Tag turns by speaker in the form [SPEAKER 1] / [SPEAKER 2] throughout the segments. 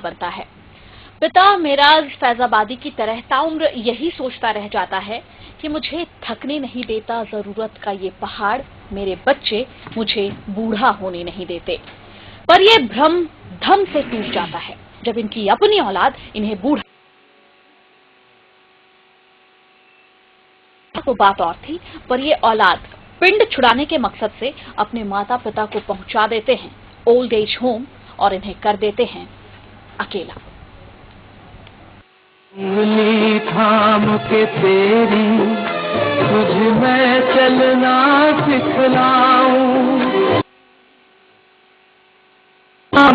[SPEAKER 1] बनता है। पिता मेराज फैजाबादी की तरह ताउम्र यही सोचता रह जाता है कि मुझे थकने नहीं देता जरूरत का ये पहाड़, मेरे बच्चे मुझे बूढ़ा होने नहीं देते। पर यह भ्रम धम से टूट जाता है जब इनकी अपनी औलाद इन्हें बूढ़ा। तो बात और थी, पर ये औलाद पिंड छुड़ाने के मकसद से अपने माता पिता को पहुंचा देते हैं ओल्ड एज होम और इन्हें कर देते हैं अकेला।
[SPEAKER 2] उंगली थाम के तेरी तुझ में चलना सिखलाऊं,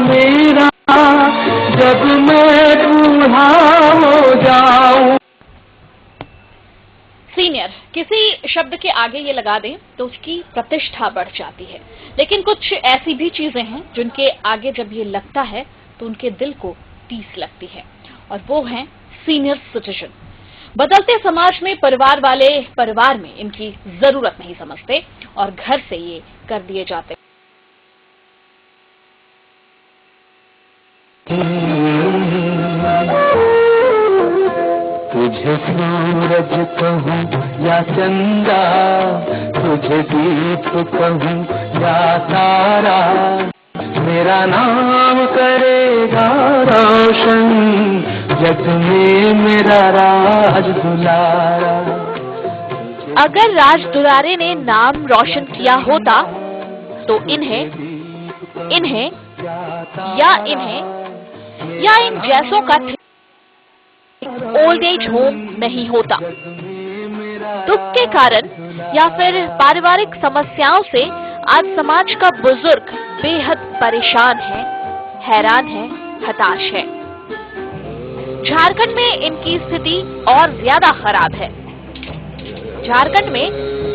[SPEAKER 2] मेरा जब मैं बूढ़ा हो जाऊं।
[SPEAKER 1] सीनियर किसी शब्द के आगे ये लगा दें तो उसकी प्रतिष्ठा बढ़ जाती है, लेकिन कुछ ऐसी भी चीजें हैं जिनके आगे जब ये लगता है तो उनके दिल को टीस लगती है, और वो हैं सीनियर सिटीजन। बदलते समाज में परिवार वाले परिवार में इनकी जरूरत नहीं समझते और घर से ये कर दिए जाते।
[SPEAKER 2] तुझे सूरज कहूँ या चंदा, तुझे दीप कहूँ या तारा, मेरा नाम करेगा रोशन जग में मेरा राज दुलारा।
[SPEAKER 1] अगर राज दुलारे ने नाम रोशन किया होता तो इन्हें या इन जैसों का ओल्ड एज होम नहीं होता। दुख के कारण या फिर पारिवारिक समस्याओं से आज समाज का बुजुर्ग बेहद परेशान है, हैरान है, हताश है। झारखंड में इनकी स्थिति और ज्यादा खराब है। झारखंड में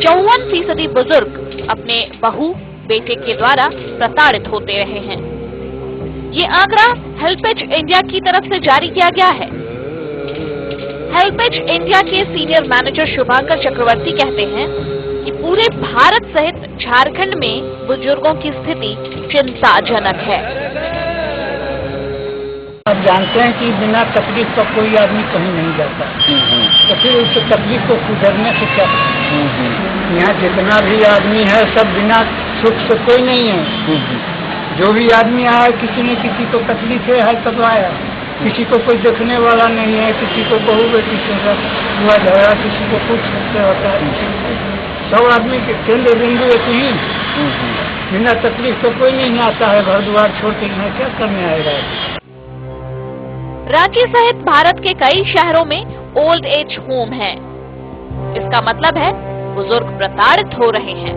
[SPEAKER 1] 54% बुजुर्ग अपने बहू बेटे के द्वारा प्रताड़ित होते रहे हैं। ये आंकड़ा हेल्पेज इंडिया की तरफ से जारी किया गया है। हेल्पेज इंडिया के सीनियर मैनेजर शुभांकर चक्रवर्ती कहते हैं कि पूरे भारत सहित झारखंड में बुजुर्गों की स्थिति चिंताजनक है।
[SPEAKER 3] आप जानते हैं कि बिना तकलीफ का कोई आदमी कहीं नहीं जाता, तो फिर उस तकलीफ को सुधरने से क्या? यहाँ जितना भी आदमी है सब बिना सुख से कोई नहीं है। जो भी आदमी आया किसी न किसी को तकलीफ है तब आया, किसी को कोई देखने वाला नहीं है, किसी को बहू बेटी से हुआ झगड़ा, किसी को कुछ से होता है। सब आदमी के केंद्र बिंदु एक ही, बिना तकलीफ तो कोई नहीं आता है। घर द्वार छोड़ के यहाँ क्या करने आएगा?
[SPEAKER 1] रांची सहित भारत के कई शहरों में ओल्ड एज होम है। इसका मतलब है बुजुर्ग प्रताड़ित हो रहे हैं।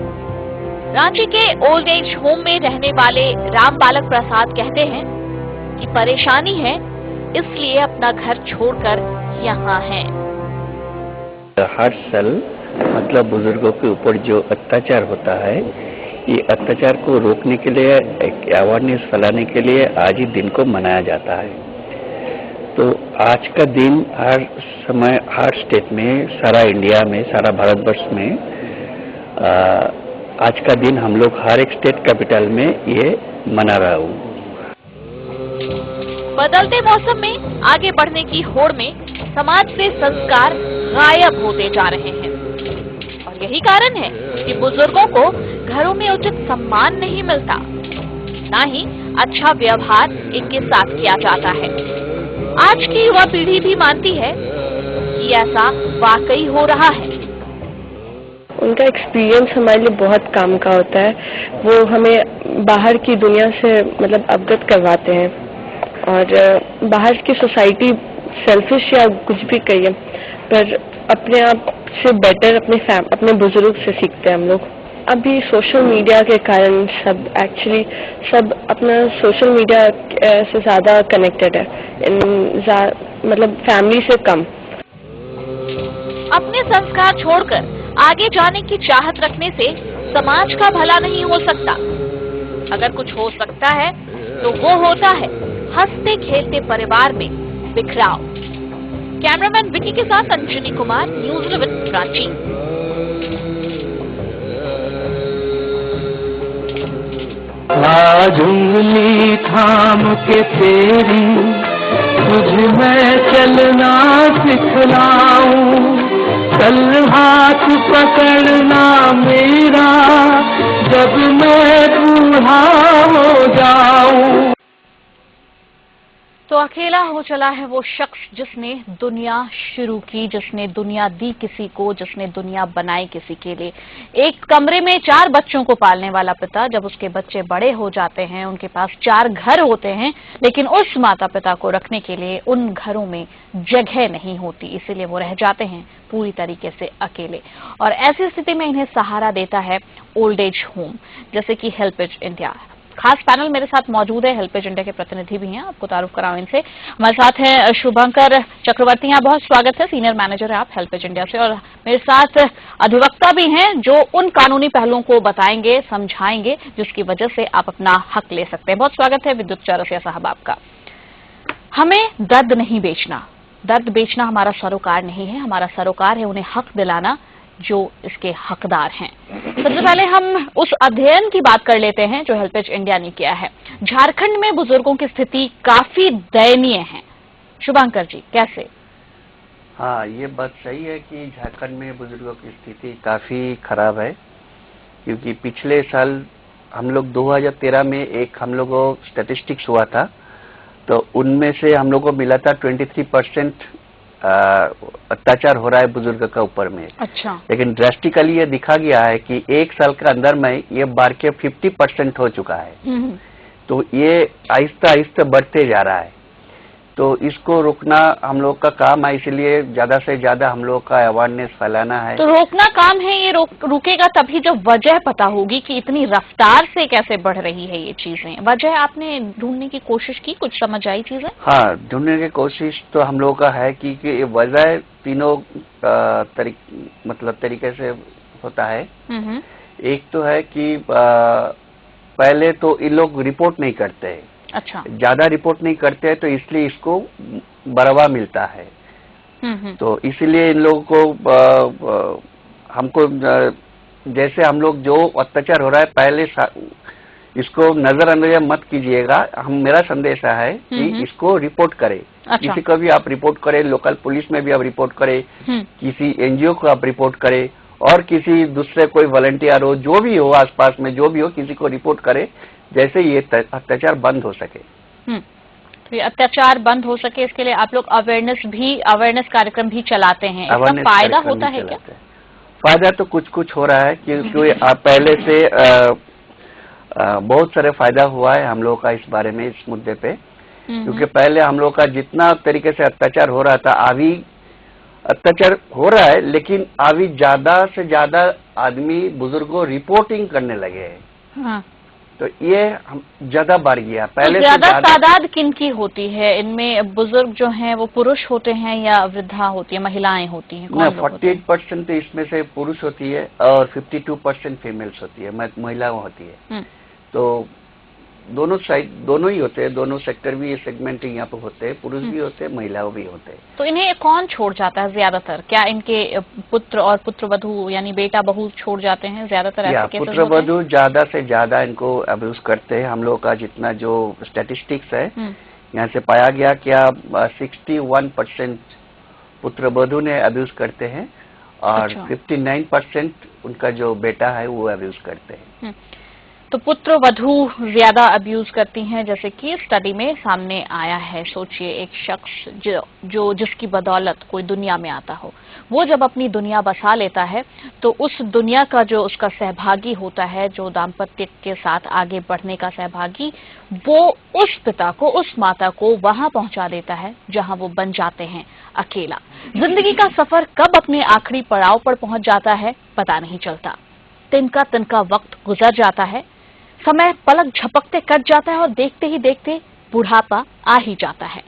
[SPEAKER 1] रांची के ओल्ड एज होम में रहने वाले राम बालक प्रसाद कहते हैं कि परेशानी है, इसलिए अपना घर छोड़कर यहाँ हैं।
[SPEAKER 4] हर साल मतलब बुजुर्गों के ऊपर जो अत्याचार होता है, ये अत्याचार को रोकने के लिए, एक अवेयरनेस फैलाने के लिए आज ही दिन को मनाया जाता है। तो आज का दिन हर समय, हर स्टेट में, सारा इंडिया में, सारा भारतवर्ष में आज का दिन हम लोग हर एक स्टेट कैपिटल में ये मना रहा हूँ।
[SPEAKER 1] बदलते मौसम में आगे बढ़ने की होड़ में समाज से संस्कार गायब होते जा रहे हैं, और यही कारण है कि बुजुर्गों को घरों में उचित सम्मान नहीं मिलता, ना ही अच्छा व्यवहार इनके साथ किया जाता है। आज की युवा पीढ़ी भी मानती है कि ऐसा वाकई हो रहा है।
[SPEAKER 5] उनका एक्सपीरियंस हमारे लिए बहुत काम का होता है। वो हमें बाहर की दुनिया से मतलब अवगत करवाते हैं, और बाहर की सोसाइटी सेल्फिश या कुछ भी कहिए, पर अपने आप से बेटर अपने बुजुर्ग से सीखते हैं हम लोग। अभी सोशल मीडिया के कारण सब अपना सोशल मीडिया से ज्यादा कनेक्टेड है, मतलब फैमिली से कम।
[SPEAKER 1] अपने संस्कार छोड़कर आगे जाने की चाहत रखने से समाज का भला नहीं हो सकता। अगर कुछ हो सकता है तो वो होता है हंसते खेलते परिवार में बिखराव। कैमरामैन विकी के साथ अंजनी कुमार, न्यूज़ 11 रांची।
[SPEAKER 2] आज उंगली थाम के तेरी तुझ में चलना सिखलाऊं, कल हाथ पकड़ना मेरा जब मैं बूढ़ा हो जाऊं।
[SPEAKER 1] तो अकेला हो चला है वो शख्स जिसने दुनिया शुरू की, जिसने दुनिया दी किसी को, जिसने दुनिया बनाई किसी के लिए। एक कमरे में 4 बच्चों को पालने वाला पिता, जब उसके बच्चे बड़े हो जाते हैं, उनके पास 4 घर होते हैं, लेकिन उस माता पिता को रखने के लिए उन घरों में जगह नहीं होती, इसीलिए वो रह जाते हैं पूरी तरीके से अकेले। और ऐसी स्थिति में इन्हें सहारा देता है ओल्ड एज होम, जैसे कि हेल्पेज इंडिया। खास पैनल मेरे साथ मौजूद है, हेल्पेज इंडिया के प्रतिनिधि भी हैं, आपको तारुफ कराऊं इनसे। हमारे साथ हैं शुभंकर चक्रवर्ती, यहाँ बहुत स्वागत है, सीनियर मैनेजर है आप हेल्पेज इंडिया से। और मेरे साथ अधिवक्ता भी हैं जो उन कानूनी पहलुओं को बताएंगे, समझाएंगे, जिसकी वजह से आप अपना हक ले सकते हैं। बहुत स्वागत है विद्युत चौरसिया साहब आपका। हमें दर्द नहीं बेचना, दर्द बेचना हमारा सरोकार नहीं है, हमारा सरोकार है उन्हें हक दिलाना जो इसके हकदार हैं। सबसे पहले हम उस अध्ययन की बात कर लेते हैं जो हेल्पेज इंडिया ने किया है। झारखंड में बुजुर्गों की स्थिति काफी दयनीय है। शुभंकर जी, कैसे?
[SPEAKER 4] हाँ, ये बात सही है कि झारखंड में बुजुर्गों की स्थिति काफी खराब है, क्योंकि पिछले साल हम लोग 2013 में एक हम लोगों को स्टैटिस्टिक्स हुआ था, तो उनमें से हम लोग को मिला था 23% अत्याचार हो रहा है बुजुर्ग का ऊपर में।
[SPEAKER 1] अच्छा।
[SPEAKER 4] लेकिन ड्रास्टिकली ये दिखा गया है कि 1 साल के अंदर में ये बढ़ के 50% हो चुका है। तो ये आहिस्ता आहिस्ता बढ़ते जा रहा है, तो इसको रोकना हम लोग का काम है, इसलिए ज्यादा से ज्यादा हम लोग का अवेयरनेस फैलाना है।
[SPEAKER 1] तो रोकना काम है, ये रुकेगा तभी जब वजह पता होगी कि इतनी रफ्तार से कैसे बढ़ रही है ये चीजें। वजह आपने ढूंढने की कोशिश की, कुछ समझ आई चीजें?
[SPEAKER 4] हाँ, ढूंढने की कोशिश तो हम लोग का है कि ये वजह तीनों तरीके से होता है। एक तो है कि पहले तो इन लोग रिपोर्ट नहीं करते हैं।
[SPEAKER 1] अच्छा।
[SPEAKER 4] ज्यादा रिपोर्ट नहीं करते हैं, तो इसलिए इसको बढ़ावा मिलता है। तो इसीलिए इन लोगों को हमको जैसे हम लोग जो अत्याचार हो रहा है पहले इसको नजरअंदाज मत कीजिएगा। मेरा संदेश है कि इसको रिपोर्ट करें। अच्छा। किसी को भी आप रिपोर्ट करें, लोकल पुलिस में भी आप रिपोर्ट करें, किसी एनजीओ को आप रिपोर्ट करें, और किसी दूसरे कोई वॉलंटियर हो, जो भी हो आसपास में जो भी हो, किसी को रिपोर्ट करें, जैसे ये अत्याचार बंद हो सके।
[SPEAKER 1] तो ये अत्याचार बंद हो सके, इसके लिए आप लोग अवेयरनेस कार्यक्रम भी चलाते हैं। इसका फायदा होता है क्या?
[SPEAKER 4] फायदा तो कुछ हो रहा है, क्योंकि पहले से बहुत सारे फायदा हुआ है हम लोग का इस बारे में, इस मुद्दे पे। क्योंकि पहले हम लोग का जितना तरीके से अत्याचार हो रहा था, अभी अत्याचार हो रहा है, लेकिन अभी ज्यादा से ज्यादा आदमी बुजुर्गों रिपोर्टिंग करने लगे हैं। हाँ। तो ये ज्यादा बढ़ गया पहले। तो
[SPEAKER 1] ज्यादा तादाद किन की होती है इनमें? बुजुर्ग जो हैं वो पुरुष होते हैं या वृद्धा होती है, महिलाएं होती हैं?
[SPEAKER 4] 48% तो इसमें से पुरुष होती है और 52% फीमेल्स होती है, महिलाएं होती है। तो दोनों साइड, दोनों ही होते हैं, दोनों सेक्टर भी, ये सेगमेंट यहाँ पे होते हैं, पुरुष भी होते हैं, महिलाओं भी होते हैं।
[SPEAKER 1] तो इन्हें कौन छोड़ जाता है ज्यादातर? क्या इनके पुत्र और पुत्रवधू यानी बेटा बहू छोड़ जाते हैं ज्यादातर? ऐसे
[SPEAKER 4] पुत्रवधू ज्यादा से ज्यादा इनको अब्यूज करते हैं। हम लोग का जितना जो स्टैटिस्टिक्स है यहाँ से पाया गया, क्या 61% पुत्रवधू ने अब्यूज करते हैं और 59% उनका जो बेटा है वो अब्यूज करते हैं।
[SPEAKER 1] तो पुत्र वधू ज्यादा अब्यूज करती हैं, जैसे कि स्टडी में सामने आया है। सोचिए, एक शख्स जिसकी बदौलत कोई दुनिया में आता हो, वो जब अपनी दुनिया बसा लेता है तो उस दुनिया का जो उसका सहभागी होता है, जो दाम्पत्य के साथ आगे बढ़ने का सहभागी, वो उस पिता को, उस माता को वहां पहुंचा देता है जहां वो बन जाते हैं अकेला। जिंदगी का सफर कब अपने आखिरी पड़ाव पर पहुंच जाता है पता नहीं चलता। तिनका तिनका वक्त गुजर जाता है, समय पलक झपकते कट जाता है और देखते ही देखते बुढ़ापा आ ही जाता है।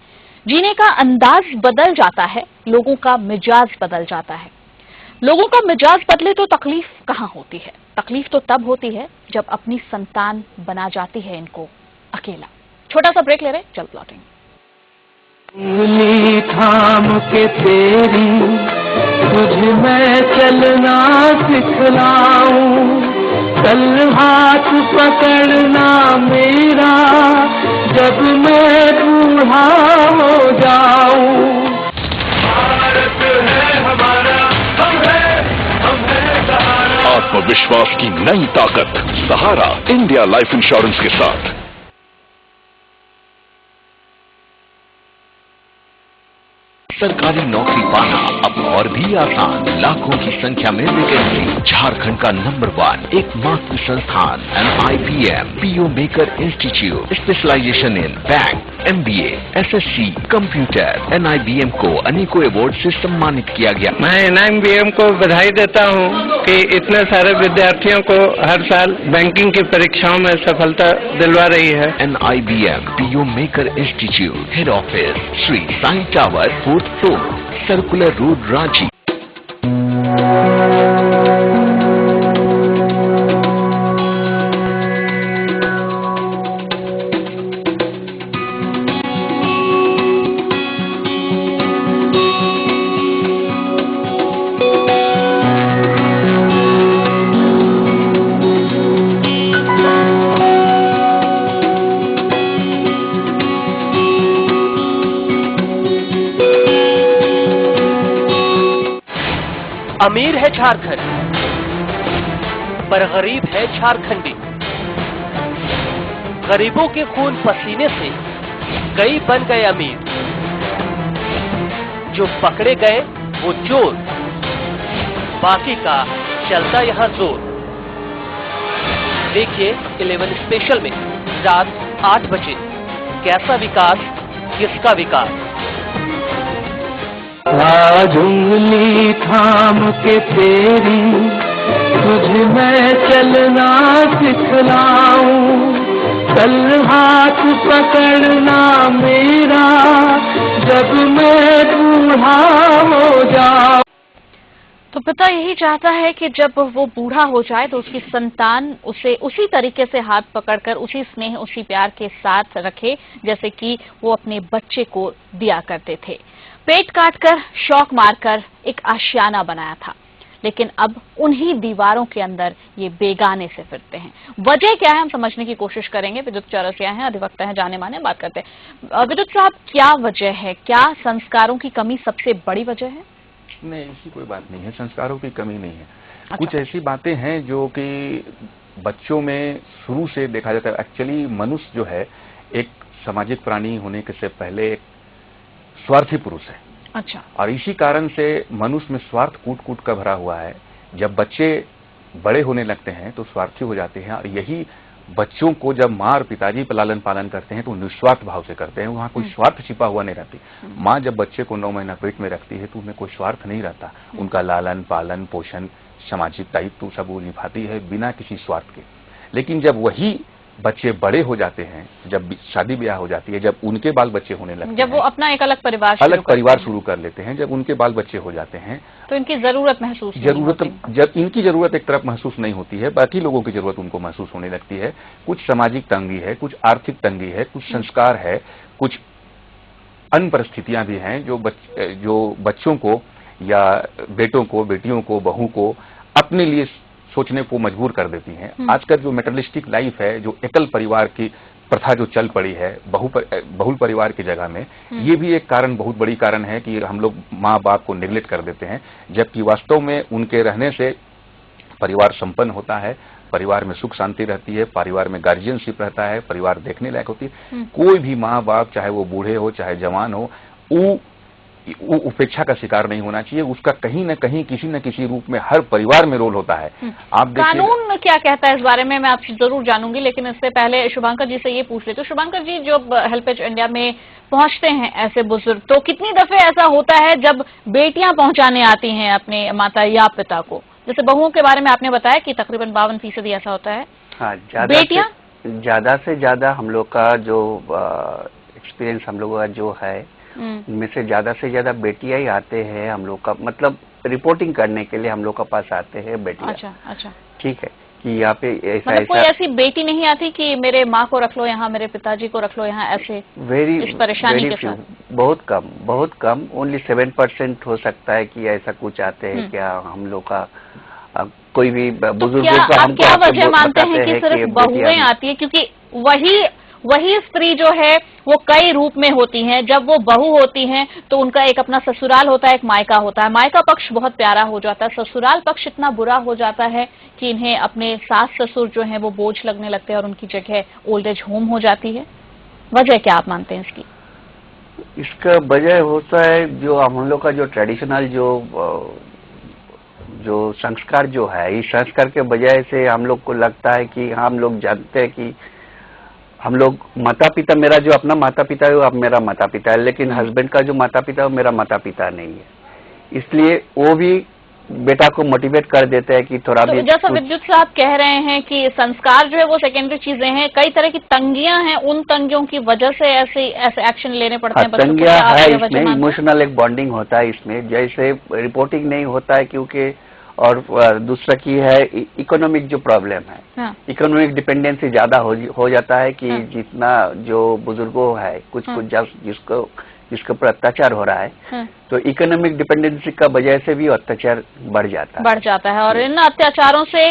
[SPEAKER 1] जीने का अंदाज बदल जाता है, लोगों का मिजाज बदल जाता है। लोगों का मिजाज बदले तो तकलीफ कहाँ होती है? तकलीफ तो तब होती है जब अपनी संतान बना जाती है इनको अकेला। छोटा सा ब्रेक ले रहे, जल्द लौटेंगे।
[SPEAKER 2] उंगली थाम के तेरी तुझ में चलना सिखलाऊं, कल हाथ पकड़ना मेरा जब मैं बूढ़ा हो जाऊं।
[SPEAKER 6] आत्मविश्वास की नई ताकत सहारा इंडिया लाइफ इंश्योरेंस के साथ। सरकारी नौकरी पाना अब और भी आसान। लाखों की संख्या में वैकेंसी। झारखंड का नंबर 1 एकमात्र संस्थान NIBM PO maker institute. Specialisation in bank, MBA, SSC, computer. NIBM को अनेकों अवार्ड से सम्मानित किया गया।
[SPEAKER 2] मैं NIBM को बधाई देता हूं कि इतने सारे विद्यार्थियों को हर साल बैंकिंग की परीक्षाओं में सफलता दिलवा रही है।
[SPEAKER 6] NIBM PO maker institute, head office Shri Sai tower, 4th floor, circular road, Ranchi.
[SPEAKER 7] अमीर है झारखंड पर गरीब है झारखंडी। गरीबों के खून पसीने से कई बन गए अमीर। जो पकड़े गए वो चोर, बाकी का चलता यहां जोर। देखिए 11 स्पेशल में रात 8 बजे, कैसा विकास किसका विकास।
[SPEAKER 2] आज उंगली थाम के तेरी तुझ में चलना सिखलाऊं, कल हाथ पकड़ना मेरा जब मैं बूढ़ा हो जाऊं।
[SPEAKER 1] तो पिता यही चाहता है कि जब वो बूढ़ा हो जाए तो उसकी संतान उसे उसी तरीके से हाथ पकड़कर, उसी स्नेह, उसी प्यार के साथ रखे जैसे कि वो अपने बच्चे को दिया करते थे। पेट काटकर, शौक मारकर एक आशियाना बनाया था, लेकिन अब उन्हीं दीवारों के अंदर ये बेगाने से फिरते हैं। वजह क्या है हम समझने की कोशिश करेंगे। विद्युत चौरसिया हैं, अधिवक्ता हैं, जाने माने, बात करते हैं। विद्युत साहब, क्या वजह है? क्या संस्कारों की कमी सबसे बड़ी वजह है?
[SPEAKER 8] नहीं, ऐसी कोई बात नहीं है, संस्कारों की कमी नहीं है।
[SPEAKER 1] अच्छा।
[SPEAKER 8] कुछ ऐसी बातें हैं जो कि बच्चों में शुरू से देखा जाता है। एक्चुअली मनुष्य जो है एक सामाजिक प्राणी होने के से पहले एक स्वार्थी पुरुष है।
[SPEAKER 1] अच्छा।
[SPEAKER 8] और इसी कारण से मनुष्य में स्वार्थ कूट कूट कर भरा हुआ है। जब बच्चे बड़े होने लगते हैं तो स्वार्थी हो जाते हैं, और यही बच्चों को जब माँ और पिताजी पर लालन पालन करते हैं तो निस्वार्थ भाव से करते हैं। वहां कोई स्वार्थ छिपा हुआ नहीं रहती। माँ जब बच्चे को 9 महीना पेट में रखती है तो उनमें कोई स्वार्थ नहीं रहता। उनका लालन पालन, पोषण, सामाजिक दायित्व सब वो निभाती है बिना किसी स्वार्थ के। लेकिन जब वही बच्चे बड़े हो जाते हैं, जब शादी ब्याह हो जाती है, जब उनके बाल बच्चे होने लगते हैं,
[SPEAKER 1] जब वो अपना एक अलग परिवार
[SPEAKER 8] शुरू कर लेते हैं, जब उनके बाल बच्चे हो जाते हैं
[SPEAKER 1] तो इनकी जरूरत महसूस
[SPEAKER 8] जब इनकी जरूरत एक तरफ महसूस नहीं होती है, बाकी लोगों की जरूरत उनको महसूस होने लगती है। कुछ सामाजिक तंगी है, कुछ आर्थिक तंगी है, कुछ संस्कार है, कुछ अन्य परिस्थितियां भी हैं जो बच्चों को या बेटों को, बेटियों को, बहू को अपने लिए सोचने को मजबूर कर देती हैं। आजकल जो मेटरलिस्टिक लाइफ है, जो एकल परिवार की प्रथा जो चल पड़ी है बहुल परिवार की जगह में, ये भी एक कारण, बहुत बड़ी कारण है कि हम लोग माँ बाप को नेग्लेक्ट कर देते हैं, जबकि वास्तव में उनके रहने से परिवार संपन्न होता है, परिवार में सुख शांति रहती है, परिवार में गार्जियनशिप रहता है, परिवार देखने लायक होती है। कोई भी माँ बाप, चाहे वो बूढ़े हो चाहे जवान हो, वो उपेक्षा का शिकार नहीं होना चाहिए। उसका कहीं न कहीं किसी न किसी रूप में हर परिवार में रोल होता है। आप देखिए,
[SPEAKER 1] कानून क्या कहता है इस बारे में मैं आपसे जरूर जानूंगी, लेकिन इससे पहले शुभांकर जी से ये पूछ लेते। शुभांकर जी, जब हेल्पेज इंडिया में पहुंचते हैं ऐसे बुजुर्ग, तो कितनी दफे ऐसा होता है जब बेटियां पहुंचाने आती हैं अपने माता या पिता को? जैसे बहुओं के बारे में आपने बताया कि तकरीबन 52% ऐसा होता है।
[SPEAKER 4] हाँ,
[SPEAKER 1] बेटियां
[SPEAKER 4] ज्यादा से ज्यादा हम लोग का जो एक्सपीरियंस हम लोगों का जो है, इनमें से ज्यादा बेटियां ही आते हैं हम लोग का, मतलब रिपोर्टिंग करने के लिए हम लोग के पास आते हैं बेटियां।
[SPEAKER 1] अच्छा।
[SPEAKER 4] ठीक है कि यहाँ पे ऐसा
[SPEAKER 1] मतलब कोई ऐसी बेटी नहीं आती कि मेरे माँ को रख लो यहाँ, मेरे पिताजी को रख लो यहाँ, ऐसे इस परेशानी के साथ?
[SPEAKER 4] बहुत कम, ओनली 7% हो सकता है कि ऐसा कुछ आते हैं। क्या हम लोग का कोई भी बुजुर्ग
[SPEAKER 1] आप क्या वजह मानते हैं कि सिर्फ बहुएं आती है? क्योंकि वही स्त्री जो है वो कई रूप में होती हैं। जब वो बहू होती हैं तो उनका एक अपना ससुराल होता है, एक मायका होता है। मायका पक्ष बहुत प्यारा हो जाता है, ससुराल पक्ष इतना बुरा हो जाता है कि इन्हें अपने सास ससुर जो हैं वो बोझ लगने लगते हैं और उनकी जगह ओल्ड एज होम हो जाती है। वजह क्या आप मानते हैं इसकी?
[SPEAKER 4] इसका वजह होता है जो हम लोग का जो ट्रेडिशनल जो संस्कार जो है, इस संस्कार के वजह से हम लोग को लगता है कि हम लोग जानते हैं कि हम लोग माता पिता, मेरा जो अपना माता पिता है वो अब मेरा माता पिता है, लेकिन हस्बैंड का जो माता पिता है वो मेरा माता पिता नहीं है। इसलिए वो भी बेटा को मोटिवेट कर देते हैं कि थोड़ा
[SPEAKER 1] तो
[SPEAKER 4] भी
[SPEAKER 1] जैसा विद्युत साहब कह रहे हैं कि संस्कार जो है वो सेकेंडरी चीजें हैं, कई तरह की तंगियां हैं, उन तंगियों की वजह से ऐसे एक्शन लेने पड़ते हैं।
[SPEAKER 4] तंगियां है इसमें, इमोशनल एक बॉन्डिंग होता है इसमें, जैसे रिपोर्टिंग नहीं होता है क्योंकि, और दूसरा की है इकोनॉमिक जो प्रॉब्लम है। हाँ। इकोनॉमिक डिपेंडेंसी ज्यादा हो जाता है कि हाँ। जितना जो बुजुर्गों है कुछ जिसके ऊपर अत्याचार हो रहा है, हाँ। तो इकोनॉमिक डिपेंडेंसी का वजह से भी अत्याचार बढ़ जाता है। और इन अत्याचारों से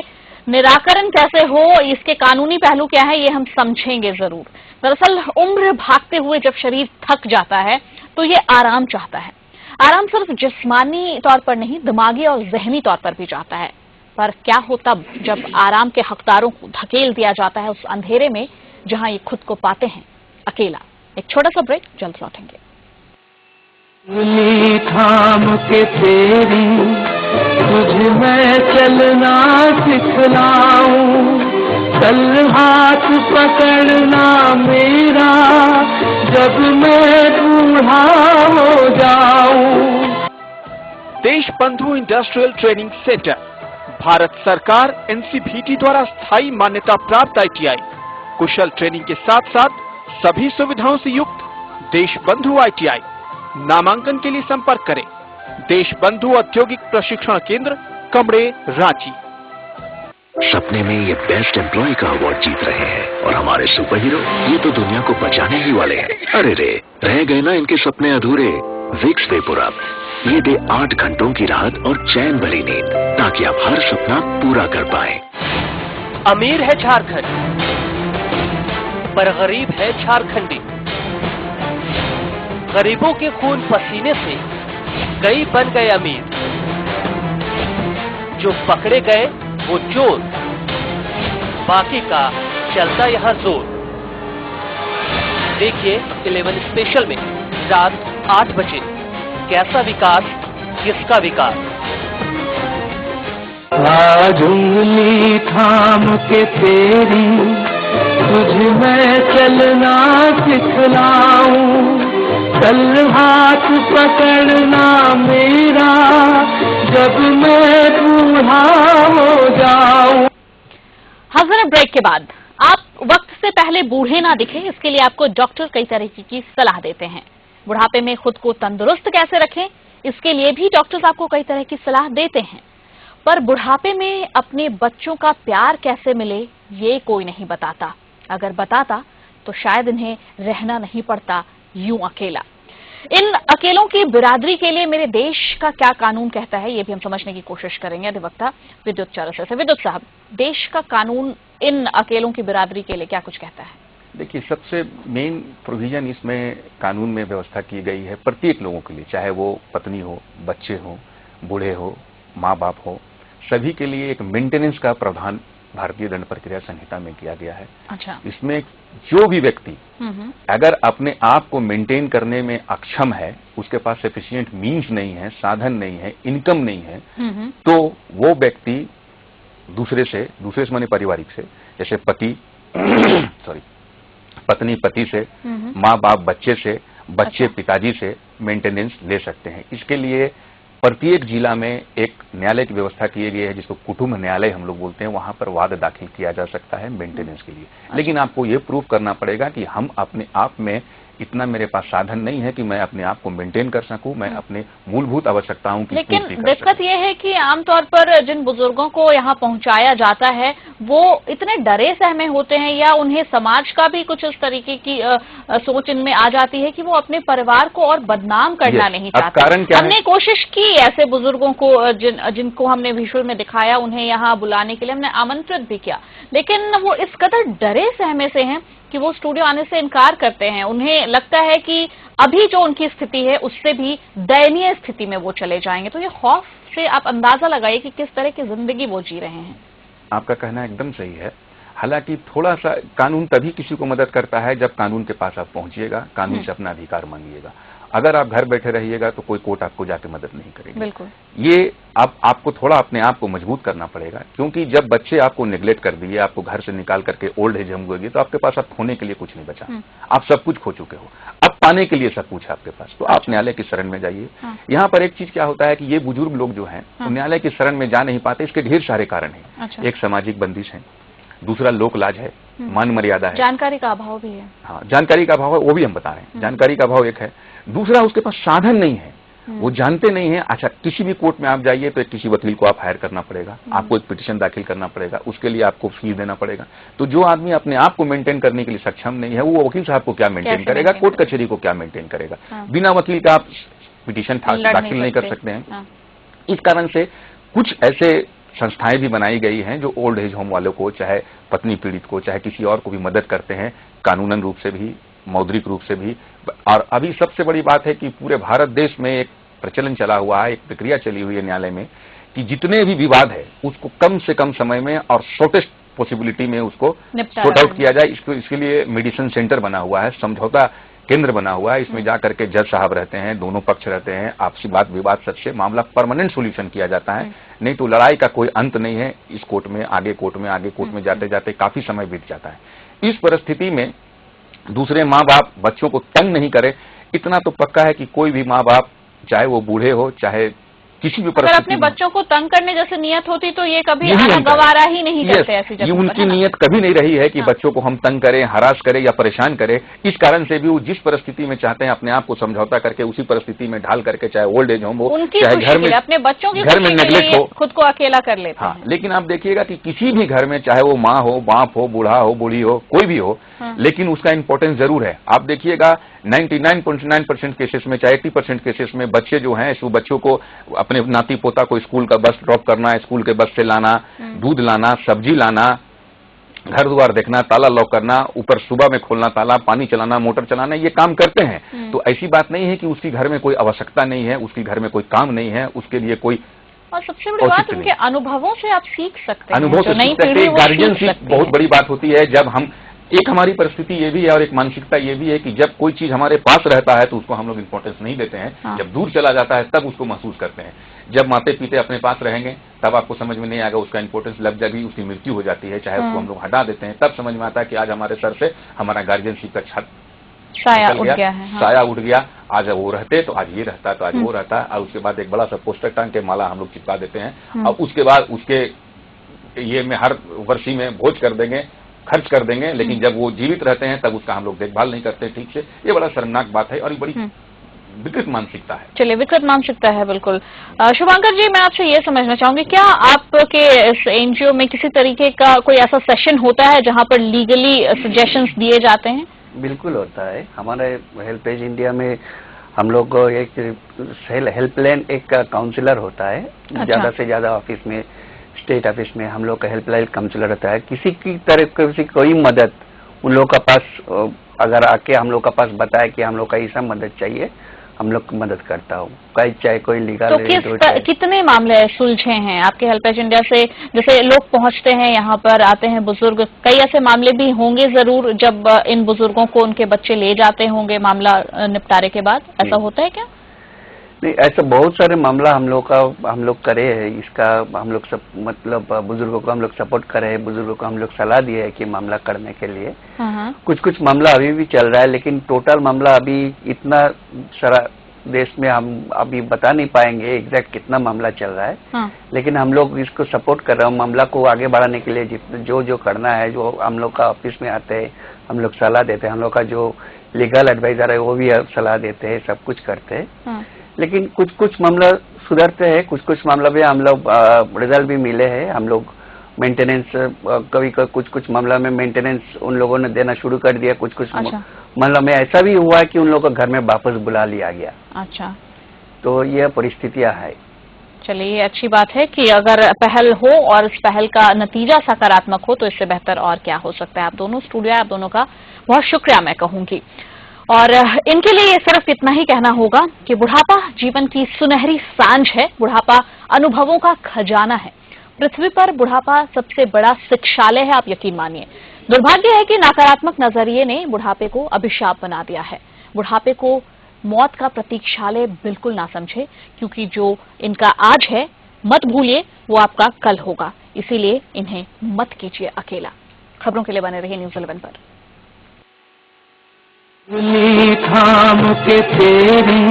[SPEAKER 4] निराकरण कैसे हो, इसके कानूनी पहलू क्या है, ये हम समझेंगे जरूर। दरअसल उम्र भागते हुए जब शरीर थक जाता है तो ये आराम चाहता है। आराम सिर्फ जिस्मानी तौर पर नहीं, दिमागी और जहनी तौर पर भी चाहता है। पर क्या हो तब जब आराम के हकदारों को धकेल दिया जाता है उस अंधेरे में जहां ये खुद को पाते हैं अकेला। एक छोटा सा ब्रेक, जल्द लौटेंगे।
[SPEAKER 2] थाम के तेरी तुझ में चलना सिखलाऊं, चल हाथ पकड़ना मेरा जब मैं बूढ़ा हो जाऊं।
[SPEAKER 9] देश बंधु इंडस्ट्रियल ट्रेनिंग सेंटर, भारत सरकार NCVT द्वारा स्थायी मान्यता प्राप्त ITI, कुशल ट्रेनिंग के साथ साथ सभी सुविधाओं से युक्त देश बंधु ITI। नामांकन के लिए संपर्क करें देश बंधु औद्योगिक प्रशिक्षण केंद्र, कमरे, रांची।
[SPEAKER 6] सपने में ये बेस्ट एम्प्लॉय का अवार्ड जीत रहे हैं और हमारे सुपर हीरो ये तो दुनिया को बचाने ही वाले हैं। अरे रे, रह गए ना इनके सपने अधूरे। विक्स वेपोरअप ये दे 8 घंटों की राहत और चैन भरी नींद, ताकि आप हर सपना पूरा कर पाए।
[SPEAKER 7] अमीर है झारखंड पर गरीब है झारखंडी। गरीबों के खून पसीने से कई बन गए अमीर, जो पकड़े गए वो चोर, बाकी का चलता यहाँ जोर। देखिए 11 स्पेशल में रात 8 बजे, कैसा विकास किसका विकास।
[SPEAKER 2] आज उंगली थाम के तेरी तुझ में चलना सिखलाऊं, चल हाथ पकड़ना मेरा जब मैं बूढ़ा हो जाऊं।
[SPEAKER 1] हज़र ब्रेक के बाद आप वक्त से पहले बूढ़े ना दिखें, इसके लिए आपको डॉक्टर कई तरीके की सलाह देते हैं। बुढ़ापे में खुद को तंदुरुस्त कैसे रखें, इसके लिए भी डॉक्टर्स आपको कई तरह की सलाह देते हैं। पर बुढ़ापे में अपने बच्चों का प्यार कैसे मिले, ये कोई नहीं बताता। अगर बताता तो शायद इन्हें रहना नहीं पड़ता यूं अकेला। इन अकेलों की बिरादरी के लिए मेरे देश का क्या कानून कहता है, ये भी हम समझने की कोशिश करेंगे। अधिवक्ता विद्युत चौरसिया से। विद्युत साहब, देश का कानून इन अकेलों की बिरादरी के लिए क्या कुछ कहता है?
[SPEAKER 8] देखिए, सबसे मेन प्रोविजन इसमें कानून में व्यवस्था की गई है प्रत्येक लोगों के लिए, चाहे वो पत्नी हो, बच्चे हो, बूढ़े हो, माँ बाप हो, सभी के लिए एक मेंटेनेंस का प्रावधान भारतीय दंड प्रक्रिया संहिता में किया गया है। अच्छा। इसमें जो भी व्यक्ति अगर अपने आप को मेंटेन करने में अक्षम है, उसके पास सफिशिएंट मीन्स नहीं है, साधन नहीं है, इनकम नहीं है, तो वो व्यक्ति दूसरे से माने पारिवारिक से, जैसे पति पत्नी पति से, माँ बाप बच्चे से, बच्चे पिताजी से मेंटेनेंस ले सकते हैं। इसके लिए प्रत्येक जिला में एक न्यायालय की व्यवस्था की गई है, जिसको कुटुंब न्यायालय हम लोग बोलते हैं। वहां पर वाद दाखिल किया जा सकता है मेंटेनेंस के लिए। लेकिन आपको ये प्रूव करना पड़ेगा कि हम अपने आप में इतना मेरे पास साधन नहीं है कि मैं अपने आप को मेंटेन कर सकूं, मैं अपने मूलभूत आवश्यकताओं की पूर्ति कर सकूं। लेकिन
[SPEAKER 1] दिक्कत यह है कि आमतौर पर जिन बुजुर्गों को यहाँ पहुंचाया जाता है वो इतने डरे सहमे होते हैं, या उन्हें समाज का भी कुछ इस तरीके की सोच इनमें आ जाती है कि वो अपने परिवार को और बदनाम करना नहीं चाहते।
[SPEAKER 8] कारण क्या
[SPEAKER 1] हमने कोशिश की ऐसे बुजुर्गों को जिनको हमने विजुअल में दिखाया, उन्हें यहाँ बुलाने के लिए हमने आमंत्रित भी किया, लेकिन वो इस कदर डरे सहमे से हैं कि वो स्टूडियो आने से इनकार करते हैं। उन्हें लगता है कि अभी जो उनकी स्थिति है उससे भी दयनीय स्थिति में वो चले जाएंगे। तो ये खौफ से आप अंदाजा लगाइए कि किस तरह की जिंदगी वो जी रहे हैं।
[SPEAKER 8] आपका कहना एकदम सही है। हालांकि थोड़ा सा कानून तभी किसी को मदद करता है जब कानून के पास आप पहुंचिएगा, कानून से अपना अधिकार मांगिएगा। अगर आप घर बैठे रहिएगा तो कोई कोर्ट आपको जाके मदद नहीं करेगी।
[SPEAKER 1] बिल्कुल।
[SPEAKER 8] ये अब आपको थोड़ा अपने आप को मजबूत करना पड़ेगा, क्योंकि जब बच्चे आपको नेग्लेक्ट कर दिए, आपको घर से निकाल करके ओल्ड एज होम गए, तो आपके पास अब खोने के लिए कुछ नहीं बचा। आप सब कुछ खो चुके हो, अब पाने के लिए सब कुछ है आपके पास। तो आप न्यायालय की शरण में जाइए। यहाँ पर एक चीज क्या होता है कि ये बुजुर्ग लोग जो हैं न्यायालय की शरण में जा नहीं पाते। इसके ढेर सारे कारण हैं। एक सामाजिक बंदिश है, दूसरा लोक लाज है, मान मर्यादा है,
[SPEAKER 1] जानकारी का अभाव भी है।
[SPEAKER 8] हाँ, जानकारी का अभाव है, वो भी हम बता रहे हैं। जानकारी का अभाव एक है। दूसरा, उसके पास साधन नहीं है, वो जानते नहीं है। अच्छा, किसी भी कोर्ट में आप जाइए तो किसी वकील को आप हायर करना पड़ेगा, आपको एक पिटीशन दाखिल करना पड़ेगा, उसके लिए आपको फीस देना पड़ेगा। तो जो आदमी अपने आप को मेंटेन करने के लिए सक्षम नहीं है, वो वकील साहब को क्या मेंटेन करेगा, कोर्ट कचहरी को क्या मेंटेन करेगा। बिना वकील का आप पिटीशन दाखिल नहीं कर सकते हैं। इस कारण से कुछ ऐसे संस्थाएं भी बनाई गई हैं जो ओल्ड एज होम वालों को, चाहे पत्नी पीड़ित को, चाहे किसी और को भी मदद करते हैं, कानूनन रूप से भी, मौद्रिक रूप से भी। और अभी सबसे बड़ी बात है कि पूरे भारत देश में एक प्रचलन चला हुआ है, एक प्रक्रिया चली हुई है न्यायालय में कि जितने भी विवाद है उसको कम से कम समय में और शॉर्टेस्ट पॉसिबिलिटी में उसको सॉर्ट आउट किया जाए। इसके लिए मेडिसिन सेंटर बना हुआ है, समझौता केंद्र बना हुआ है। इसमें जाकर के जज साहब रहते हैं, दोनों पक्ष रहते हैं, आपसी बात विवाद सच से मामला परमानेंट सोल्यूशन किया जाता है। नहीं तो लड़ाई का कोई अंत नहीं है। इस कोर्ट में, आगे कोर्ट में, आगे कोर्ट में जाते जाते काफी समय बीत जाता है। इस परिस्थिति में दूसरे माँ बाप बच्चों को तंग नहीं करे, इतना तो पक्का है कि कोई भी माँ बाप, चाहे वो बूढ़े हो, चाहे किसी भी
[SPEAKER 1] अगर अपने बच्चों को तंग करने जैसे नियत होती तो ये कभी आना गवारा ही नहीं करते ऐसी जगह।
[SPEAKER 8] उनकी नियत कभी नहीं रही है कि बच्चों को हम तंग करें, हरास करें या परेशान करें। इस कारण से भी वो जिस परिस्थिति में चाहते हैं अपने आप को समझौता करके उसी परिस्थिति में ढाल करके, चाहे ओल्ड एज होम हो, चाहे घर में,
[SPEAKER 1] अपने बच्चों की
[SPEAKER 8] घर में नेग्लेक्ट हो,
[SPEAKER 1] खुद को अकेला कर लेते हैं।
[SPEAKER 8] लेकिन आप देखिएगा कि किसी भी घर में, चाहे वो माँ हो, बाप हो, बूढ़ा हो, बूढ़ी हो, कोई भी हो, लेकिन उसका इंपॉर्टेंस जरूर है। आप देखिएगा 99.9% केसेस में, चाहे 80% केसेस में बच्चे जो हैं, वो बच्चों को, अपने नाती पोता को स्कूल का बस ड्रॉप करना, स्कूल के बस से लाना, दूध लाना, सब्जी लाना, घर द्वार देखना, ताला लॉक करना, ऊपर सुबह में खोलना ताला, पानी चलाना, मोटर चलाना, ये काम करते हैं। तो ऐसी बात नहीं है कि उसकी घर में कोई आवश्यकता नहीं है, उसकी घर में कोई काम नहीं है, उसके लिए कोई।
[SPEAKER 1] और सबसे बड़ी बात, उनके अनुभवों से आप सीख सकते हैं।
[SPEAKER 8] अनुभव से सीख सकते हैं। गार्जियनशिप बहुत बड़ी बात होती है। जब हम, एक हमारी परिस्थिति ये भी है और एक मानसिकता ये भी है कि जब कोई चीज हमारे पास रहता है तो उसको हम लोग इंपॉर्टेंस नहीं देते हैं। जब दूर चला जाता है तब उसको महसूस करते हैं। जब माते पिते अपने पास रहेंगे तब आपको समझ में नहीं आएगा उसका इंपॉर्टेंस। लग जाएगी, उसकी मृत्यु हो जाती है, चाहे उसको हम लोग हटा देते हैं, तब समझ में आता है कि आज हमारे सर से हमारा गार्जियनशिप का छत
[SPEAKER 1] साया उठ गया है।
[SPEAKER 8] साया उठ गया। आज वो रहते तो आज ये रहता, तो आज वो रहता। और उसके बाद एक बड़ा सा पोस्टर टांग के माला हम लोग चिपका देते हैं और उसके बाद उसके ये में हर वर्षी में भोज कर देंगे, खर्च कर देंगे, लेकिन जब वो जीवित रहते हैं तब उसका हम लोग देखभाल नहीं करते ठीक से। ये बड़ा शर्मनाक बात है और ये बड़ी विकृत मानसिकता है।
[SPEAKER 1] चलिए, विकृत मानसिकता है, बिल्कुल। शुभंकर जी, मैं आपसे ये समझना चाहूंगी, क्या आपके इस एनजीओ में किसी तरीके का कोई ऐसा सेशन होता है जहां पर लीगली सजेशंस दिए जाते हैं?
[SPEAKER 4] बिल्कुल होता है। हमारे हेल्पेज इंडिया में हम लोग एक हेल्पलाइन, एक काउंसलर होता है। ज्यादा से ज्यादा ऑफिस में, स्टेट ऑफिस में हम लोग का हेल्पलाइन काउंसलर रहता है। किसी की तरह की कोई मदद उन लोग का पास अगर आके हम लोग का पास बताए कि हम लोग का ऐसा मदद चाहिए, हम लोग मदद करता हूँ। चाहे कोई लीगल,
[SPEAKER 1] तो कितने मामले सुलझे हैं आपके हेल्पेज इंडिया से? जैसे लोग पहुंचते हैं यहाँ पर, आते हैं बुजुर्ग, कई ऐसे मामले भी होंगे जरूर जब इन बुजुर्गों को उनके बच्चे ले जाते होंगे मामला निपटारे के बाद, ऐसा होता है क्या?
[SPEAKER 4] नहीं, ऐसा बहुत सारे मामला हम लोग करे हैं। इसका हम लोग सब, मतलब बुजुर्गों को हम लोग सपोर्ट करे हैं, बुजुर्गों को हम लोग सलाह दिए है कि मामला करने के लिए। कुछ मामला अभी भी चल रहा है, लेकिन टोटल मामला अभी इतना सारा देश में हम अभी बता नहीं पाएंगे एग्जैक्ट कितना मामला चल रहा है। लेकिन हम लोग इसको सपोर्ट कर रहे हैं, मामला को आगे बढ़ाने के लिए जो करना है, जो हम लोग का ऑफिस में आते हैं, हम लोग सलाह देते हैं। हम लोग का जो लीगल एडवाइजर है वो भी सलाह देते हैं, सब कुछ करते हैं। लेकिन कुछ मामला सुधरते हैं, कुछ मामला भी हम लोग रिजल्ट भी मिले हैं। हम लोग मेंटेनेंस, कभी कुछ मामला में मेंटेनेंस उन लोगों ने देना शुरू कर दिया। कुछ मामला में ऐसा भी हुआ कि उन लोगों को घर में वापस बुला लिया गया।
[SPEAKER 1] अच्छा,
[SPEAKER 4] तो यह परिस्थितियां है।
[SPEAKER 1] चलिए ये अच्छी बात है कि अगर पहल हो और इस पहल का नतीजा सकारात्मक हो तो इससे बेहतर और क्या हो सकता है। आप दोनों स्टूडियो, आप दोनों का बहुत शुक्रिया मैं कहूंगी। और इनके लिए सिर्फ इतना ही कहना होगा कि बुढ़ापा जीवन की सुनहरी सांझ है, बुढ़ापा अनुभवों का खजाना है। पृथ्वी पर बुढ़ापा सबसे बड़ा शिक्षालय है, आप यकीन मानिए। दुर्भाग्य है कि नकारात्मक नजरिए ने बुढ़ापे को अभिशाप बना दिया है। बुढ़ापे को मौत का प्रतीक्षालय बिल्कुल ना समझे, क्योंकि जो इनका आज है मत भूलिए वो आपका कल होगा। इसीलिए इन्हें मत कीजिए अकेला। खबरों के लिए बने रहिए न्यूज़ 11 पर।
[SPEAKER 2] थाम के तेरी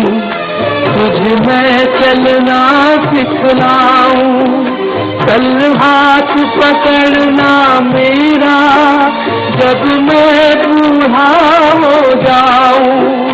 [SPEAKER 2] तुझ में चलना सिखलाऊं, कल हाथ पकड़ना मेरा जब मैं बूढ़ा हो जाऊं।